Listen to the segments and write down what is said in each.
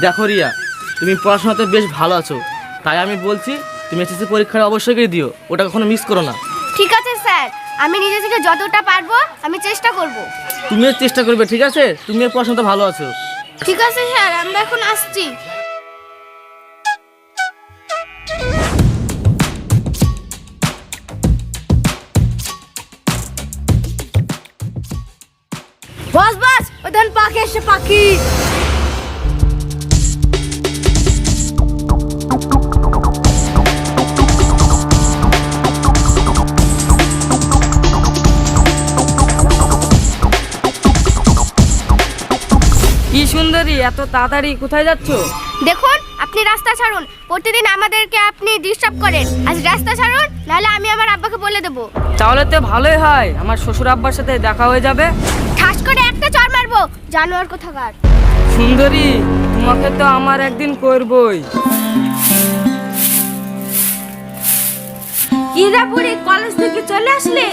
দেখো রিয়া, তুমি পড়াশোনাতে বেশ ভালো আছো, তাই আমি বলছি তুমি এসএসসি পরীক্ষাটা অবশ্যই করে দিও, ওটা কখনো মিস করো না। ঠিক আছে স্যার, আমি নিজে থেকে যতটা পারবো আমি চেষ্টা করব। তুমিও চেষ্টা করবে, ঠিক আছে? তুমিও পড়াশোনাতে ভালো আছো। ঠিক আছে স্যার, আমরা এখন আসছি। বস বস, ওখানে পাখি এসে পাখি। কি সুন্দরী, এত তাড়াতাড়ি কোথায় যাচ্ছ? দেখুন, আপনি রাস্তা ছাড়ুন। প্রতিদিন আমাদেরকে আপনি ডিস্টার্ব করেন। আজ রাস্তা ছাড়ুন, নাহলে আমি আমার আব্বাকে বলে দেবো। তাহলে তো ভালোই হয়, আমার শ্বশুর আব্বার সাথে দেখা হয়ে যাবে। ঠাস করে একটা চড় মারবো, জানোয়ার কোথাকার। সুন্দরী, তোমাকে তো আমার একদিন করবই। কি রে বুড়ি, কলেজ থেকে চলে আসলে?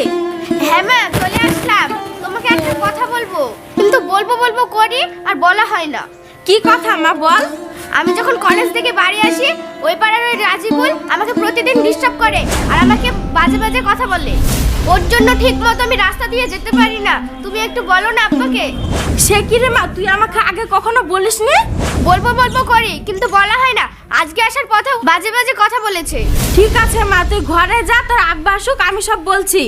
হ্যাঁ মা, চলে আসলাম। তোমাকে একটা কথা বলবো, কিন্তু বলবো বলবো করি আর বলা হয় না। কি কথা মা, বল। আমি যখন কলেজ থেকে বাড়ি আসি, ওই পাড়ার ওই রাজিবুল আমাকে প্রতিদিন ডিস্টার্ব করে আর আমাকে বাজে বাজে কথা বলে। ওর জন্য ঠিক মতো আমি রাস্তা দিয়ে যেতে পারি না। তুমি একটু বলো না আব্বাকে। সে কি রে মা, তুই আমাকে আগে কখনো বলিসনি? বলবো বলবো করি, কিন্তু বলা হয় না। আজকে আসার পথে বাজে বাজে কথা বলেছে। ঠিক আছে মা, তুই ঘরে যা, তোর আব্বা আসুক, আমি সব বলছি।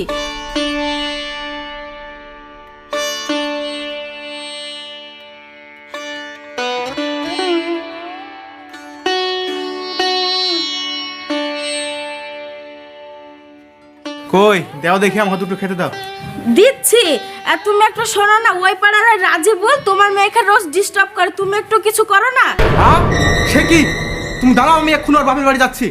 কই দাও দেখি, আমাকে দুটো খেতে দাও। দিচ্ছি। আর তুমি একটু শোনো না, ওই পাড়ার ওই রাজিবুল তোমার মেয়েকে রোজ ডিস্টার্ব করে, তুমি একটু কিছু করো না। হ্যাঁ, সে কি? তুমি দাঁড়াও, আমি এক্ষুনি ওর বাপের বাড়ি যাচ্ছি।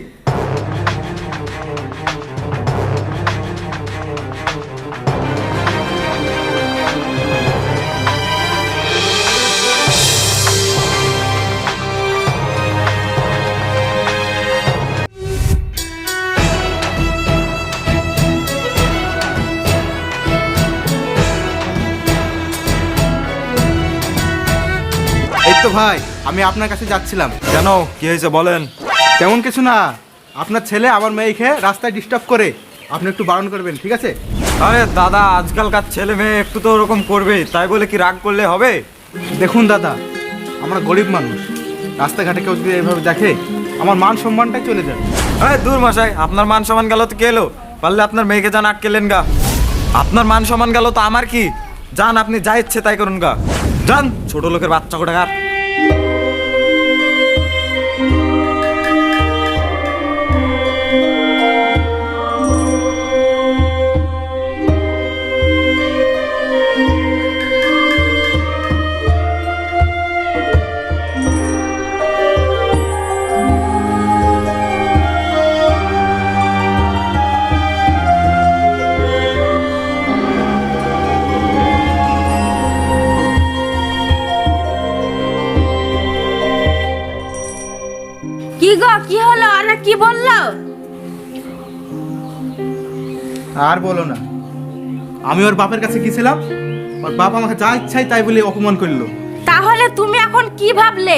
এই তো ভাই, আমি আপনার কাছে যাচ্ছিলাম। কেন, কি হয়েছে বলেন? তেমন কিছু না, আপনার ছেলে আমার মেয়েকে রাস্তায় ডিস্টার্ব করে, আপনি একটু বারণ করবেন, ঠিক আছে? আরে দাদা, আজকালকার ছেলে মেয়ে একটু তো ওরকম করবেই, তাই বলে কি রাগ করলে হবে? দেখুন দাদা, আমরা গরিব মানুষ, রাস্তাঘাটে কেউ যদি এভাবে দেখে আমার মান সম্মানটাই চলে যাবে। আরে দূর মশাই, আপনার মান সম্মান গেল তো কে এলো? পারলে আপনার মেয়েকে যান আটকেলেন গা। আপনার মান সম্মান গেল তো আমার কি? যান, আপনি যা ইচ্ছে তাই করুন গা। যান, ছোট লোকের বাচ্চা কোটাকার। কি গো, কি হলো? আরে কি বললো? আর বলো না, আমি ওর বাপের কাছে গেছিলাম, ওর বাপ আমাকে যা ইচ্ছাই তাই বলে অপমান করলো। তাহলে তুমি এখন কি ভাবলে?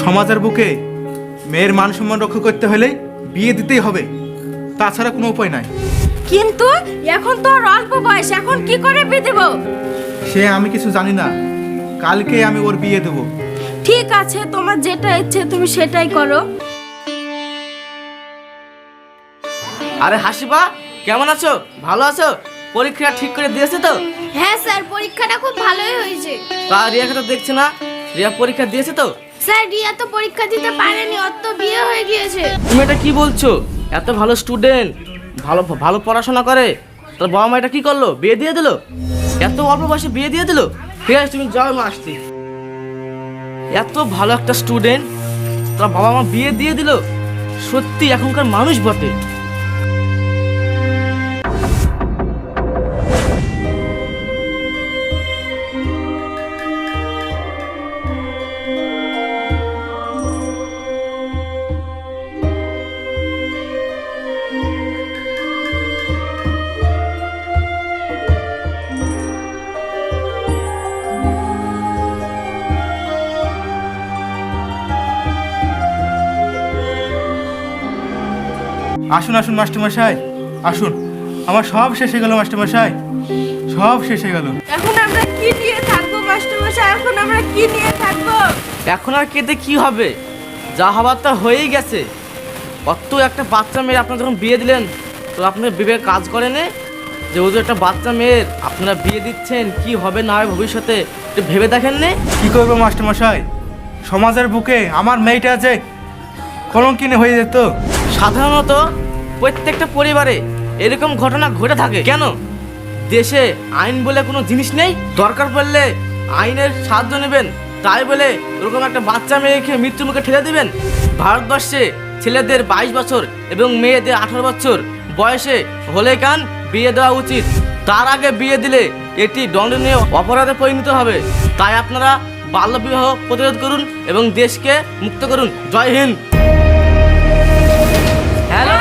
সমাজের বুকে মেয়ের মান সম্মান রক্ষা করতে হলে বিয়ে দিতেই হবে, তাছাড়া কোনো উপায় নাই। কিন্তু এখন তো ওর অল্প বয়স, এখন কি করে বিয়ে দেব? সে আমি কিছু জানি না, কালকে আমি ওর বিয়ে দেবো। ঠিক আছে, তোমার যেটা ইচ্ছে তুমি সেটাই করো। আরে হাসিবা, কেমন আছো? ভালো আছো? পরীক্ষা ঠিক করে দিয়েছে তো? হ্যাঁ স্যার, পরীক্ষাটা খুব ভালোই হয়েছে। তা রিয়াকে তো দেখছি না, রিয়া পরীক্ষা দিয়েছে তো? স্যার, রিয়া তো পরীক্ষা দিতে পারেনি, ওর তো বিয়ে হয়ে গিয়েছে। তুমি এটা কি বলছো? এত ভালো স্টুডেন্ট, ভালো ভালো পড়াশোনা করে, তোর বাবা মা এটা কি করলো? বিয়ে দিয়ে দিল? এত অল্প বয়সে বিয়ে দিয়ে দিল? ঠিক আছে, তুমি যাও, মা আসছি। এত ভালো একটা স্টুডেন্ট, তোর বাবা মা বিয়ে দিয়ে দিল? সত্যি এখনকার মানুষ বটে। আসুন আসুন মাস্টারমশাই আসুন, আমার সব শেষ হয়ে গেল মাস্টারমশাই, সব শেষ হয়ে গেল। এখন আমরা কি নিয়ে থাকবো মাস্টারমশাই? এখন আমরা কি নিয়ে থাকবো? এখন আর কেটে কি হবে, যা হবার তা হয়েই গেছে। অত একটা বাচ্চা মেয়ে আপনারা যখন বিয়ে দিলেন, তো আপনার বিবেক কাজ করেনি যে ওদের একটা বাচ্চা মেয়ের আপনারা বিয়ে দিচ্ছেন, কি হবে না হবে ভবিষ্যতে একটু ভেবে দেখেননি? কি করবো মাস্টারমশাই, সমাজের বুকে আমার মেয়েটা যে কলঙ্কিনী হয়ে যেত। সাধারণত প্রত্যেকটা পরিবারে এরকম ঘটনা ঘটে থাকে। কেন দেশে আইন বলে কোনো জিনিস নেই? দরকার পড়লে আইনের সাহায্য নেবেন, তাই বলে ওরকম একটা বাচ্চা মেয়েকে মৃত্যুর মুখে ঠেলে দিবেন? ভারতবর্ষে ছেলেদের 22 বছর এবং মেয়েদের 18 বছর বয়সে হলে কান বিয়ে দেওয়া উচিত। তার আগে বিয়ে দিলে এটি দণ্ডনীয় অপরাধে পরিণত হবে। তাই আপনারা বাল্যবিবাহ প্রতিরোধ করুন এবং দেশকে মুক্ত করুন। জয় হিন্দ। হ্যালো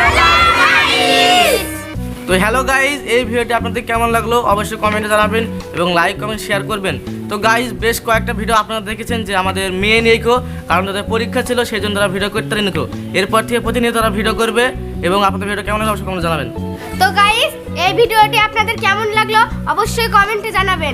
তো হ্যালো গাইজ, এই ভিডিওটি আপনাদের কেমন লাগলো অবশ্যই কমেন্টে জানাবেন এবং লাইক কমেন্ট শেয়ার করবেন। তো গাইজ বেশ কয়েকটা ভিডিও আপনারা দেখেছেন যে আমাদের মেয়ে নেই কো, কারণ তাদের পরীক্ষা ছিল সেই জন্য তারা ভিডিও করতে পারেনি। এরপর থেকে প্রতিনিয়ত তারা ভিডিও করবে এবং আপনাদের ভিডিও কেমন লাগলো অবশ্যই কমেন্টে জানাবেন। তো গাইস, এই ভিডিওটি আপনাদের কেমন লাগলো অবশ্যই কমেন্টে জানাবেন।